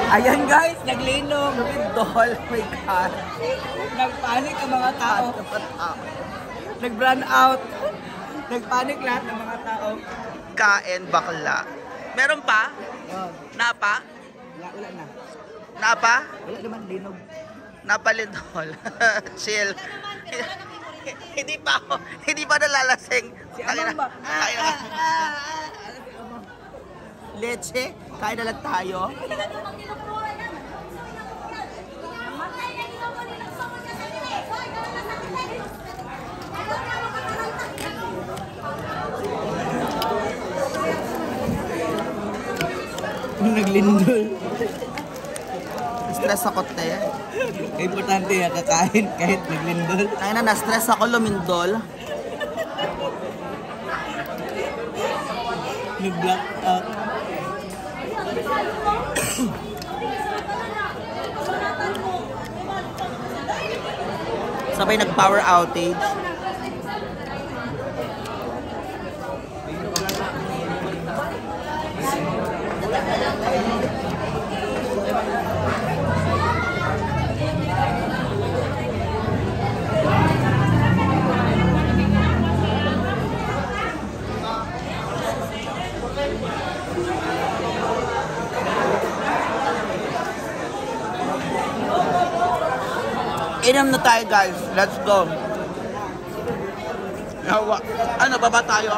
Ayan guys, naglinom. Lumindol. My God. Nagpanik ang mga tao. Nag-run out. Nagpanik lahat ng mga tao. Kain bakla. Meron pa? Napa? Wala na. Napa? Wala naman, linog. Napalindol. Chill. Hindi pa nalalasing. Si Amang ba? Leche, kain na lang tayo. Naglindol. Stress ako, te. Importante yan, kakain kahit naglindol. Ay na, na-stress ako lumindol. Nag-black out. Sabay nag-power outage. Inom na tayo guys. Let's go. Ano, baba tayo?